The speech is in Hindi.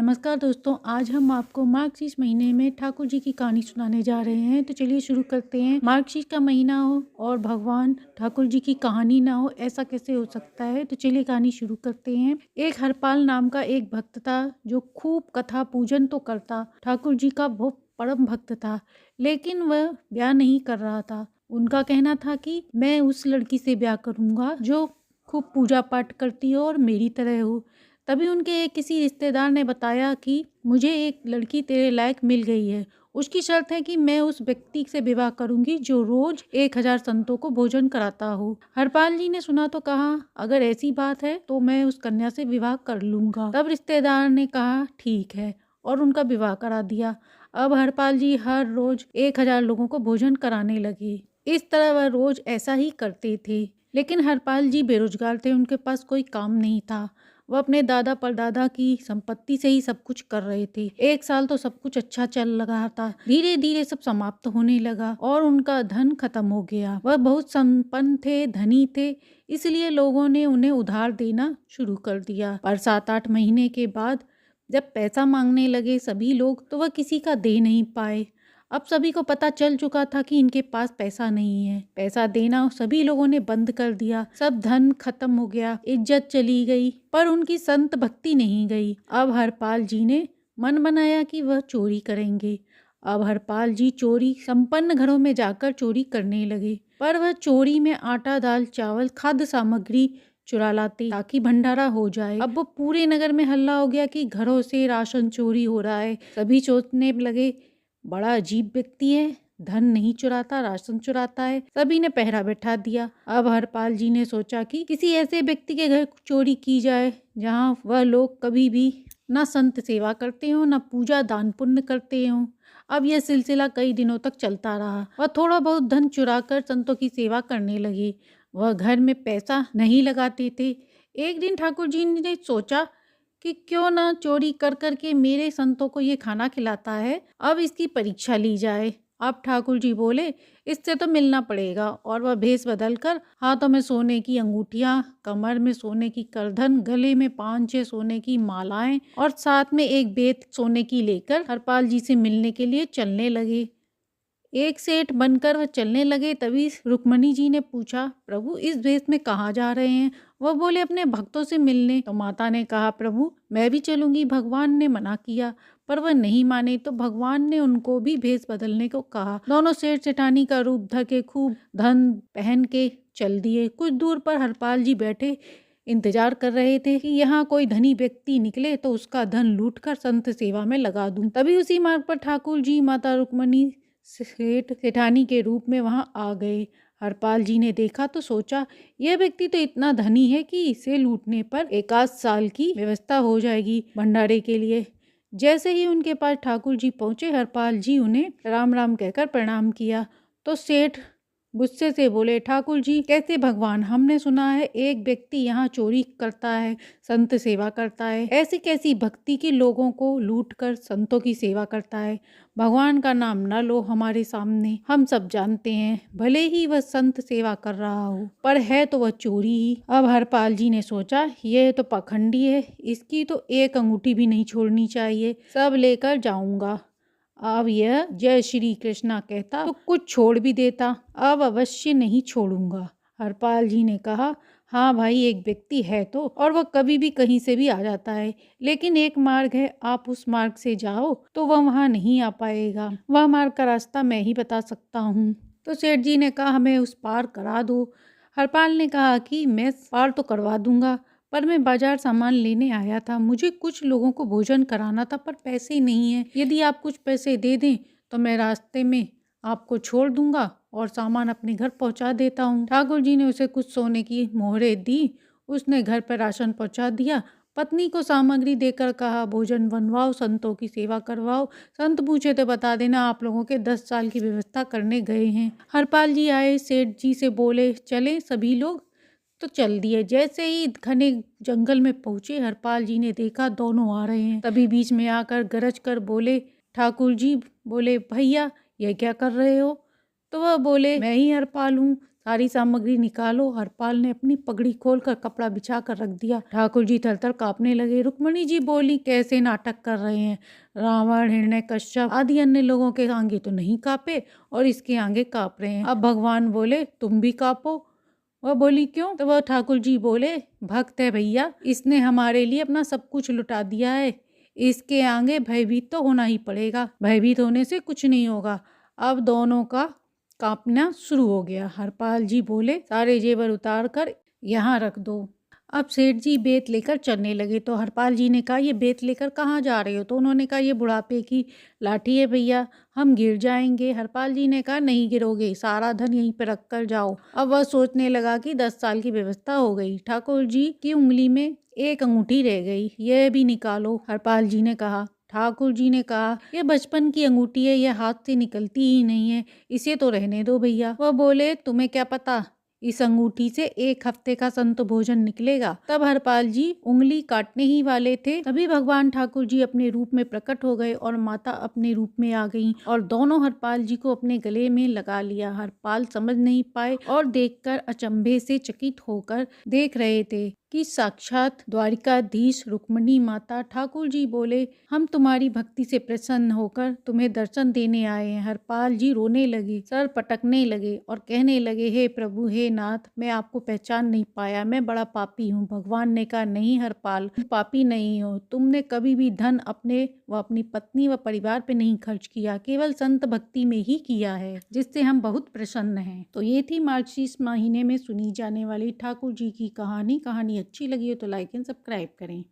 नमस्कार दोस्तों, आज हम आपको मार्गशीर्ष महीने में ठाकुर जी की कहानी सुनाने जा रहे हैं। तो चलिए शुरू करते हैं। मार्गशीर्ष का महीना हो और भगवान ठाकुर जी की कहानी ना हो, ऐसा कैसे हो सकता है। तो चलिए कहानी शुरू करते हैं। एक हरपाल नाम का एक भक्त था जो खूब कथा पूजन तो करता, ठाकुर जी का वो परम भक्त था, लेकिन वह ब्याह नहीं कर रहा था। उनका कहना था कि मैं उस लड़की से ब्याह करूंगा जो खूब पूजा पाठ करती हो और मेरी तरह हो। तभी उनके एक किसी रिश्तेदार ने बताया कि मुझे एक लड़की तेरे लायक मिल गई है। उसकी शर्त है कि मैं उस व्यक्ति से विवाह करूंगी जो रोज 1000 संतों को भोजन कराता हो। हरपाल जी ने सुना तो कहा, अगर ऐसी बात है तो मैं उस कन्या से विवाह कर लूंगा। तब रिश्तेदार ने कहा ठीक है और उनका विवाह करा दिया। अब हरपाल जी हर रोज 1000 लोगों को भोजन कराने लगे। इस तरह वह रोज ऐसा ही करते थे। लेकिन हरपाल जी बेरोजगार थे, उनके पास कोई काम नहीं था। वह अपने दादा परदादा की संपत्ति से ही सब कुछ कर रहे थे। एक साल तो सब कुछ अच्छा चल रहा था, धीरे धीरे सब समाप्त होने लगा और उनका धन खत्म हो गया। वह बहुत संपन्न थे, धनी थे, इसलिए लोगों ने उन्हें उधार देना शुरू कर दिया। पर 7-8 महीने के बाद जब पैसा मांगने लगे सभी लोग, तो वह किसी का दे नहीं पाए। अब सभी को पता चल चुका था कि इनके पास पैसा नहीं है। पैसा देना सभी लोगों ने बंद कर दिया। सब धन खत्म हो गया, इज्जत चली गई, पर उनकी संत भक्ति नहीं गई। अब हरपाल जी ने मन बनाया कि वह चोरी करेंगे। अब हरपाल जी चोरी संपन्न घरों में जाकर चोरी करने लगे। पर वह चोरी में आटा, दाल, चावल, खाद्य सामग्री चुरा लाते ताकि भंडारा हो जाए। अब वो पूरे नगर में हल्ला हो गया कि घरों से राशन चोरी हो रहा है। सभी सोचने लगे, बड़ा अजीब व्यक्ति है, धन नहीं चुराता, राशन चुराता है। सभी ने पहरा बैठा दिया। अब हरपाल जी ने सोचा कि किसी ऐसे व्यक्ति के घर चोरी की जाए जहाँ वह लोग कभी भी ना संत सेवा करते हो, ना पूजा दान पुण्य करते हो। अब यह सिलसिला कई दिनों तक चलता रहा। वह थोड़ा बहुत धन चुराकर संतों की सेवा करने लगे। वह घर में पैसा नहीं लगाते थे। एक दिन ठाकुर जी ने सोचा कि क्यों ना चोरी कर कर के मेरे संतों को ये खाना खिलाता है, अब इसकी परीक्षा ली जाए। अब ठाकुर जी बोले, इससे तो मिलना पड़ेगा। और वह भेष बदलकर हाथों में सोने की अंगूठियां, कमर में सोने की करधन, गले में 5-6 सोने की मालाएं और साथ में एक बेत सोने की लेकर हरपाल जी से मिलने के लिए चलने लगे। एक सेठ बनकर वह चलने लगे। तभी रुक्मणी जी ने पूछा, प्रभु इस भेष में कहाँ जा रहे हैं। वह बोले, अपने भक्तों से मिलने। तो माता ने कहा, प्रभु मैं भी चलूंगी, भगवान ने मना किया। पर वह नहीं माने तो भगवान ने उनको भी भेष बदलने को कहा। दोनों सेठ सेठानी का रूप धर के खूब धन पहन के चल दिए। कुछ दूर पर हरपाल जी बैठे इंतजार कर रहे थे कि यहाँ कोई धनी व्यक्ति निकले तो उसका धन लूटकर संत सेवा में लगा दूं। तभी उसी मार्ग पर ठाकुर जी माता रुक्मणी सेठ सेठानी के रूप में वहां आ गए। हरपाल जी ने देखा तो सोचा, यह व्यक्ति तो इतना धनी है कि इसे लूटने पर 1 साल की व्यवस्था हो जाएगी भंडारे के लिए। जैसे ही उनके पास ठाकुर जी पहुंचे, हरपाल जी उन्हें राम राम कहकर प्रणाम किया। तो सेठ गुस्से से बोले, ठाकुर जी कैसे भगवान, हमने सुना है एक व्यक्ति यहाँ चोरी करता है, संत सेवा करता है, ऐसी कैसी भक्ति की लोगों को लूट कर संतों की सेवा करता है। भगवान का नाम न लो हमारे सामने, हम सब जानते हैं, भले ही वह संत सेवा कर रहा हो, पर है तो वह चोरी ही। अब हरपाल जी ने सोचा, यह तो पाखंडी है, इसकी तो एक अंगूठी भी नहीं छोड़नी चाहिए, सब लेकर जाऊंगा। अब यह जय श्री कृष्णा कहता तो कुछ छोड़ भी देता, अब अवश्य नहीं छोड़ूंगा। हरपाल जी ने कहा, हाँ भाई, एक व्यक्ति है तो, और वह कभी भी कहीं से भी आ जाता है, लेकिन एक मार्ग है, आप उस मार्ग से जाओ तो वह वहां नहीं आ पाएगा। वह मार्ग का रास्ता मैं ही बता सकता हूँ। तो सेठ जी ने कहा, हमें उस पार करा दो। हरपाल ने कहा कि मैं पार तो करवा दूंगा, पर मैं बाजार सामान लेने आया था, मुझे कुछ लोगों को भोजन कराना था, पर पैसे नहीं है। यदि आप कुछ पैसे दे दें तो मैं रास्ते में आपको छोड़ दूंगा और सामान अपने घर पहुंचा देता हूँ। ठाकुर जी ने उसे कुछ सोने की मोहरें दी। उसने घर पर राशन पहुंचा दिया। पत्नी को सामग्री देकर कहा, भोजन बनवाओ, संतों की सेवा करवाओ। संत पूछे तो बता देना आप लोगों के 10 साल की व्यवस्था करने गए हैं। हरपाल जी आए, सेठ जी से बोले, चले सभी लोग। तो चल दिए। जैसे ही घने जंगल में पहुंचे, हरपाल जी ने देखा दोनों आ रहे हैं। तभी बीच में आकर गरज कर बोले, ठाकुर जी। बोले, भैया ये क्या कर रहे हो। तो वह बोले, मैं ही हरपाल हूँ, सारी सामग्री निकालो। हरपाल ने अपनी पगड़ी खोलकर कपड़ा बिछा कर रख दिया। ठाकुर जी थरथर कांपने लगे। रुक्मणी जी बोली, कैसे नाटक कर रहे हैं? रावण, हिरण्यकश्यप आदि अन्य लोगों के आगे तो नहीं कांपे और इसके आगे कांप रहे हैं। अब भगवान बोले, तुम भी कांपो। वह बोली, क्यों? तो वह ठाकुर जी बोले, भक्त है भैया, इसने हमारे लिए अपना सब कुछ लुटा दिया है, इसके आगे भयभीत तो होना ही पड़ेगा। भयभीत होने से कुछ नहीं होगा। अब दोनों का कांपना शुरू हो गया। हरपाल जी बोले, सारे जेवर उतार कर यहाँ रख दो। अब सेठ जी बेत लेकर चलने लगे तो हरपाल जी ने कहा, ये बेत लेकर कहाँ जा रहे हो? तो उन्होंने कहा, ये बुढ़ापे की लाठी है भैया, हम गिर जाएंगे। हरपाल जी ने कहा, नहीं गिरोगे, सारा धन यहीं पर रख कर जाओ। अब वह सोचने लगा कि 10 साल की व्यवस्था हो गई। ठाकुर जी की उंगली में एक अंगूठी रह गई, यह भी निकालो। हरपाल जी ने कहा। ठाकुर जी ने कहा, यह बचपन की अंगूठी है, यह हाथ से निकलती ही नहीं है, इसे तो रहने दो भैया। वह बोले, तुम्हें क्या पता, इस अंगूठी से 1 हफ्ते का संत भोजन निकलेगा। तब हरपाल जी उंगली काटने ही वाले थे, तभी भगवान ठाकुर जी अपने रूप में प्रकट हो गए और माता अपने रूप में आ गईं और दोनों हरपाल जी को अपने गले में लगा लिया। हरपाल समझ नहीं पाए और देखकर अचंभे से चकित होकर देख रहे थे कि साक्षात द्वारिकाधीश रुक्मणी माता। ठाकुर जी बोले, हम तुम्हारी भक्ति से प्रसन्न होकर तुम्हें दर्शन देने आए हैं। हरपाल जी रोने लगे, सर पटकने लगे और कहने लगे, हे प्रभु, हे नाथ, मैं आपको पहचान नहीं पाया, मैं बड़ा पापी हूँ। भगवान ने कहा, नहीं हरपाल, तुम पापी नहीं हो, तुमने कभी भी धन अपने व अपनी पत्नी व परिवार पे नहीं खर्च किया, केवल संत भक्ति में ही किया है, जिससे हम बहुत प्रसन्न हैं। तो ये थी मार्गशीर्ष महीने में सुनी जाने वाली ठाकुर जी की कहानी। कहानी अच्छी लगी हो तो लाइक एंड सब्सक्राइब करें।